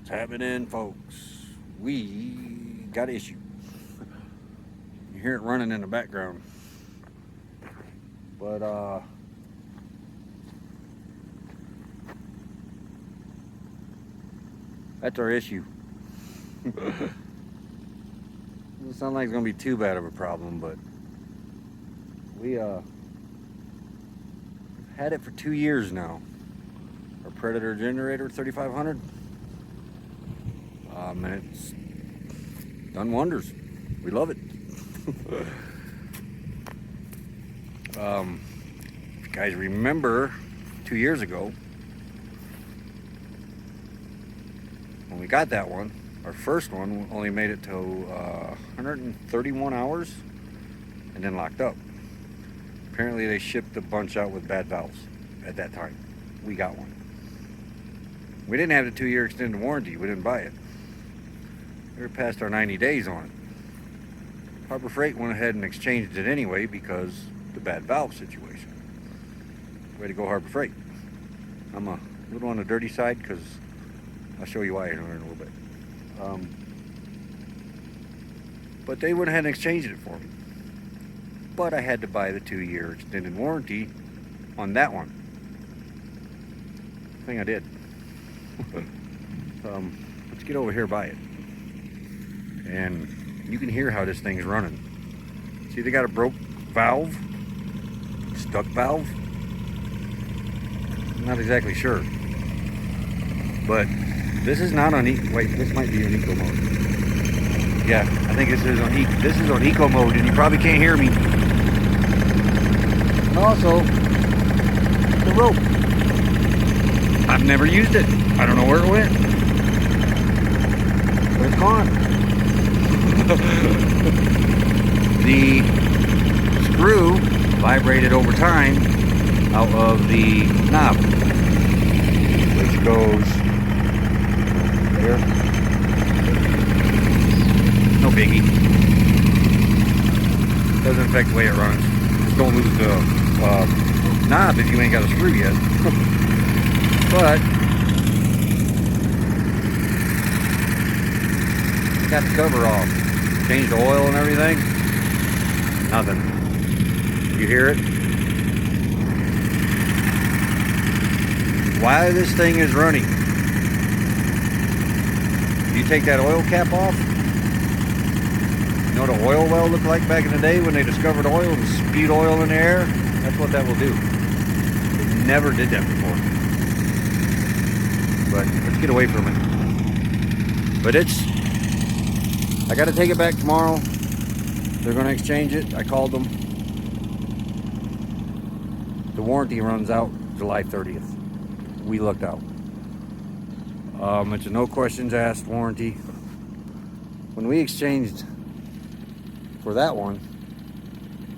Happening, folks? We got an issue. You hear it running in the background, but that's our issue. Doesn't sound like it's gonna be too bad of a problem, but we had it for 2 years now. Our Predator generator 3500. And it's done wonders. We love it. If you guys remember 2 years ago when we got that one, our first one only made it to 131 hours and then locked up. Apparently they shipped a bunch out with bad valves at that time. We got one. We didn't have the 2-year extended warranty. We didn't buy it. We were past our 90 days on it. Harbor Freight went ahead and exchanged it anyway because the bad valve situation. Way to go, Harbor Freight. I'm a little on the dirty side because I'll show you why in a little bit. But they went ahead and exchanged it for me. But I had to buy the 2-year extended warranty on that one. I think I did. Let's get over here by it. And you can hear how this thing's running. See, they got a broke valve, stuck valve. I'm not exactly sure, but this is not on wait, this might be on eco mode. Yeah, I think this is on eco mode, and you probably can't hear me. And also, the rope. I've never used it. I don't know where it went, but it's gone. The screw vibrated over time out of the knob, which goes there. No biggie. Doesn't affect the way it runs. Just don't lose the knob if you ain't got a screw yet. But got the cover off. Changed the oil and everything. Nothing. You hear it? While this thing is running, you take that oil cap off. You know what an oil well looked like back in the day when they discovered oil and spewed oil in the air? That's what that will do. They never did that before. But let's get away from it. But I got to take it back tomorrow. They're going to exchange it. I called them. The warranty runs out July 30th. We lucked out. It's a no questions asked warranty. When we exchanged for that one,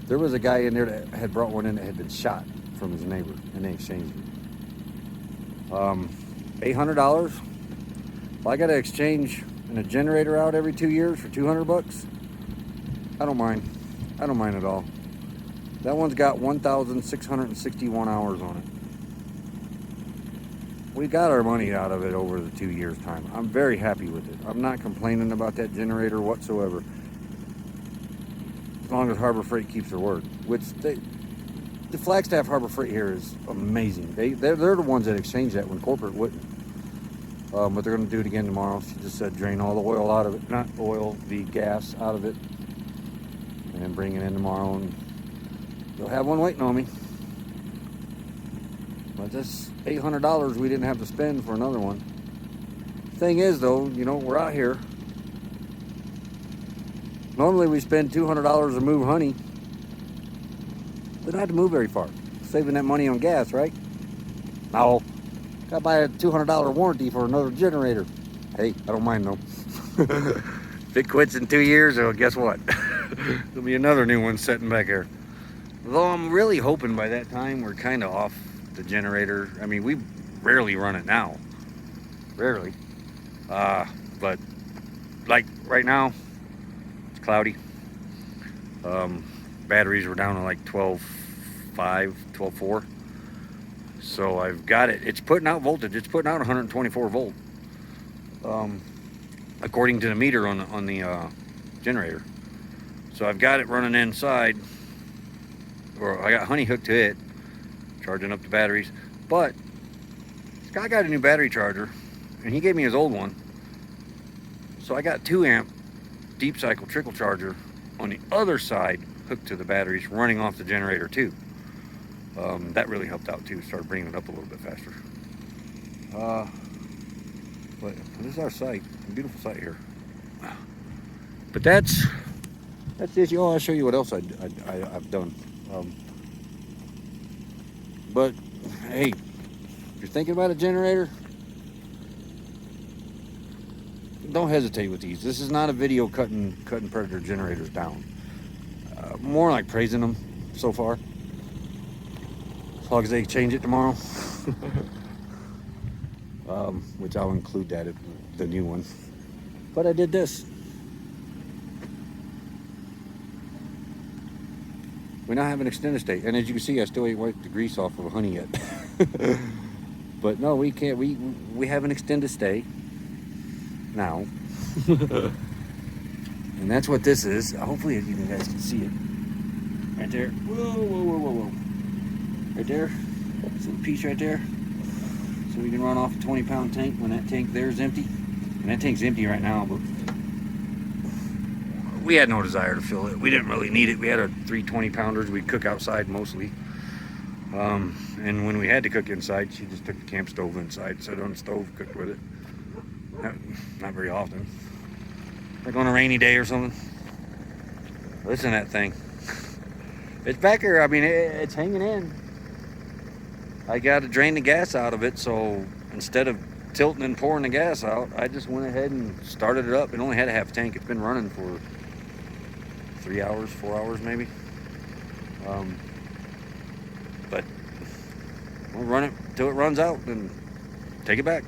there was a guy in there that had brought one in that had been shot from his neighbor, and they exchanged it. $800. If I got to exchange a generator out every 2 years for $200, I don't mind. I don't mind at all. That one's got 1,661 hours on it. We got our money out of it over the 2 years time. I'm very happy with it. I'm not complaining about that generator whatsoever. As long as Harbor Freight keeps their word. The Flagstaff Harbor Freight here is amazing. They're the ones that exchanged that when corporate wouldn't. But they're going to do it again tomorrow. She just said drain all the oil out of it. Not oil, the gas out of it. And then bring it in tomorrow. And they'll have one waiting on me. But that's $800 we didn't have to spend for another one. Thing is, though, we're out here. Normally we spend $200 to move honey. We don't have to move very far. Saving that money on gas, right? No. Got to buy a $200 warranty for another generator. Hey, I don't mind though. If it quits in 2 years, well, guess what? There'll be another new one sitting back here. Though I'm really hoping by that time we're kind of off the generator. I mean, we rarely run it now. Rarely. But like right now, it's cloudy. Batteries were down to like 12.5, 12.4. So I've got it. It's putting out voltage. It's putting out 124 volt. according to the meter on the generator. So I've got it running inside, or I got Honey hooked to it, charging up the batteries. But Scott got a new battery charger, and he gave me his old one. So I got 2 amp deep cycle trickle charger on the other side hooked to the batteries, running off the generator too. That really helped out too. Started bringing it up a little bit faster. But this is our site. A beautiful site here. But that's this. Oh, I'll show you what else I've done. But hey, if you're thinking about a generator, don't hesitate with these. This is not a video cutting Predator generators down. More like praising them so far. As long as they change it tomorrow. Which I'll include that in the new one. But I did this. We now have an extended stay, and as you can see, I still ain't wiped the grease off of a Honey yet. But no, we can't. We have an extended stay now. And that's what this is. Hopefully you guys can see it. Right there. Whoa. Right there. This little piece right there. So we can run off a 20-pound tank when that tank there is empty. And that tank's empty right now, but we had no desire to fill it. We didn't really need it. We had our 3 20-pounders. We'd cook outside mostly. And when we had to cook inside, she just took the camp stove inside, set it on the stove, cooked with it. Not very often. Like on a rainy day or something. Listen to that thing. It's back here. I mean, it's hanging in. I got to drain the gas out of it, so instead of tilting and pouring the gas out, I just went ahead and started it up. It only had a half tank. It's been running for 3 hours, 4 hours maybe. But we'll run it till it runs out and take it back.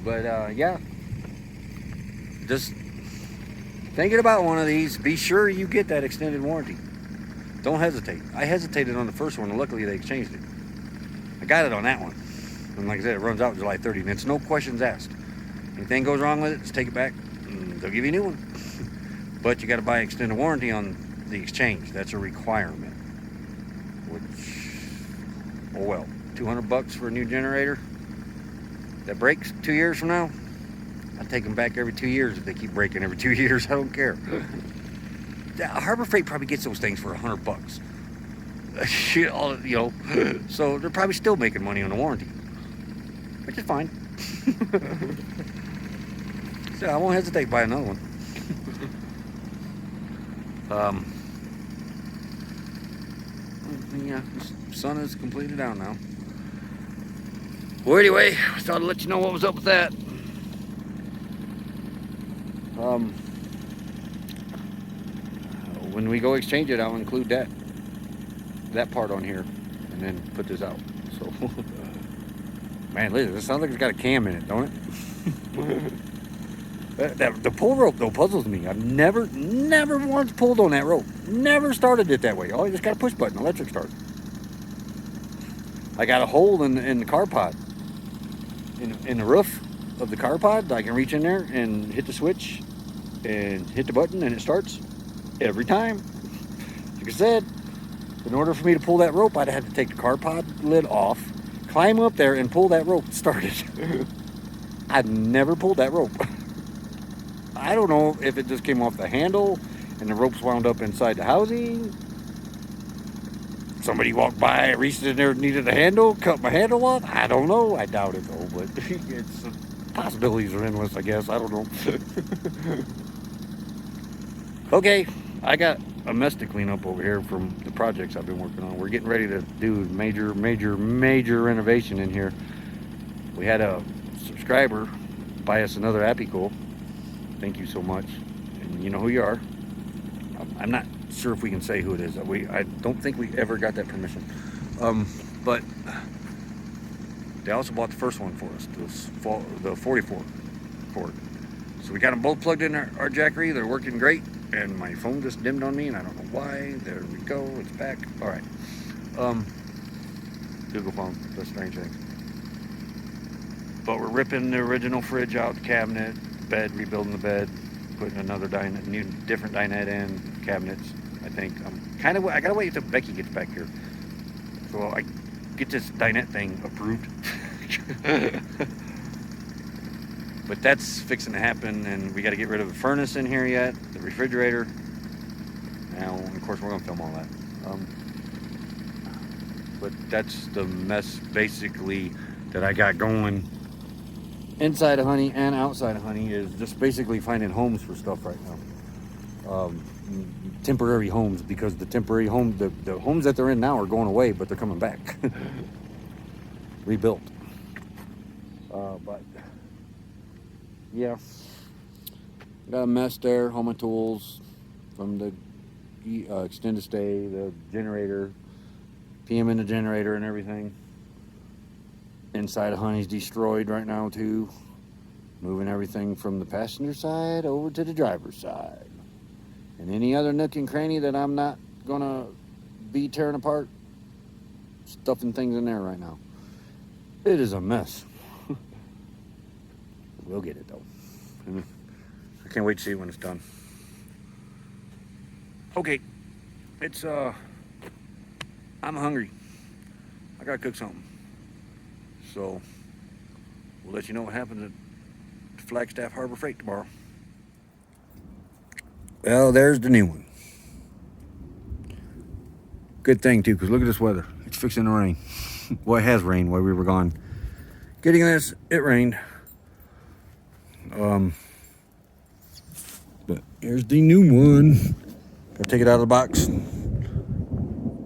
But yeah, just thinking about one of these, be sure you get that extended warranty. Don't hesitate. I hesitated on the first one, and luckily they exchanged it. I got it on that one. And like I said, it runs out July 30th, and it's no questions asked. Anything goes wrong with it, just take it back, and they'll give you a new one. But you got to buy extended warranty on the exchange. That's a requirement. Which, oh well, $200 for a new generator that breaks 2 years from now. I'll take them back every 2 years if they keep breaking every 2 years. I don't care. Harbor Freight probably gets those things for $100. Shit, you know. So they're probably still making money on the warranty, which is fine. So I won't hesitate to buy another one. Yeah, the sun is completely down now. Well, anyway, I thought I'd let you know what was up with that. When we go exchange it, I'll include that part on here, and then put this out. So, man, listen, this sounds like it's got a cam in it, don't it? The pull rope though puzzles me. I've never once pulled on that rope. Never started it that way. Oh, you just got a push button, electric start. I got a hole in the car pod, in the roof of the car pod. I can reach in there and hit the switch and hit the button, and it starts every time. Like I said, in order for me to pull that rope, I'd have to take the car pod lid off, climb up there, and pull that rope started. I've never pulled that rope. I don't know if it just came off the handle and the ropes wound up inside the housing. Somebody walked by, reached in there, needed a handle, cut my handle off. I don't know. I doubt it though, but it's possibilities are endless, I guess. I don't know. Okay, I got a mess to clean up over here from the projects I've been working on. We're getting ready to do major renovation in here. We had a subscriber buy us another Apico. Thank you so much. And you know who you are. I'm not sure if we can say who it is. I don't think we ever got that permission. But they also bought the first one for us, the 44 cord. So we got them both plugged in our Jackery. They're working great. And my phone just dimmed on me, and I don't know why. There we go. It's back. All right. Google phone. That's strange thing. But we're ripping the original fridge out, the cabinet, bed, rebuilding the bed, putting another different dinette in, cabinets. I think I gotta wait until Becky gets back here, so I get this dinette thing approved. But that's fixing to happen, and we got to get rid of the furnace in here yet, the refrigerator. Now, of course, we're gonna film all that. But that's the mess basically that I got going inside of Honey and outside of Honey, is just basically finding homes for stuff right now. Temporary homes, because the temporary home, the homes that they're in now are going away, but they're coming back. Rebuilt. But yeah, got a mess there. All my tools from the extended stay, the generator, PM in the generator and everything. Inside of Honey's destroyed right now too. Moving everything from the passenger side over to the driver's side. And any other nook and cranny that I'm not gonna be tearing apart, stuffing things in there right now. It is a mess. We'll get it though. I can't wait to see it when it's done. Okay, it's I'm hungry. I gotta cook something. So we'll let you know what happens at Flagstaff Harbor Freight tomorrow. Well, there's the new one. Good thing too, because look at this weather. It's fixing to rain. Well, it has rained while we were gone. Getting this, it rained. But here's the new one. Gotta take it out of the box,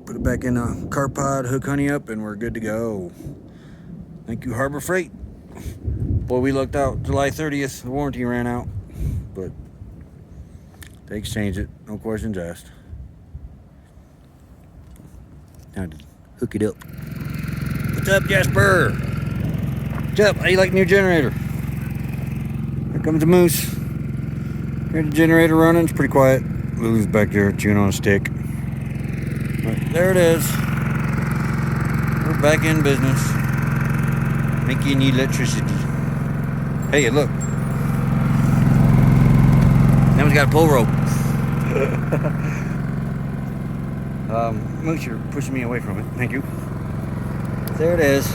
put it back in a car pod, hook Honey up, and we're good to go. Thank you, Harbor Freight. Boy, we looked out July 30th. The warranty ran out, but they exchanged it. No questions asked. Now to hook it up. What's up, Jasper? What's up? How you like the new generator? Here comes the moose. Here's the generator running. It's pretty quiet. Lou's back there chewing on a stick. But there it is. We're back in business. Making electricity. Hey, look. Now we got a pull rope. Moose, you're pushing me away from it. Thank you. There it is.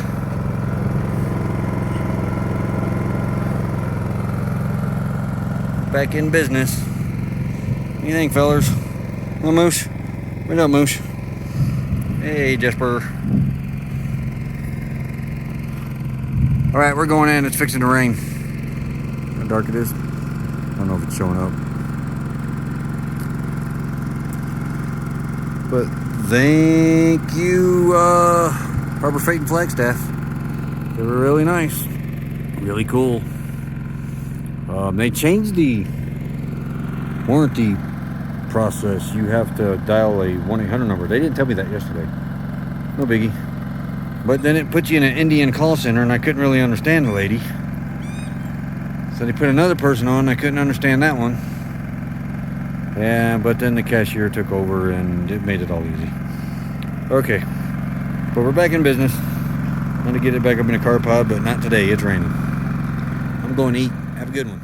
Back in business. What do you think, fellers? Well, Moose? What's up, Moose? Hey, Jasper. All right, we're going in. It's fixing to rain. How dark it is. I don't know if it's showing up. But thank you, Harbor Freight and Flagstaff. They were really nice. Really cool. They changed the warranty process. You have to dial a 1-800 number. They didn't tell me that yesterday. No biggie. But then it put you in an Indian call center, and I couldn't really understand the lady. So they put another person on, and I couldn't understand that one. Yeah, but then the cashier took over, and it made it all easy. Okay. But we're back in business. I'm going to get it back up in the car pod, but not today. It's raining. I'm going to eat. Have a good one.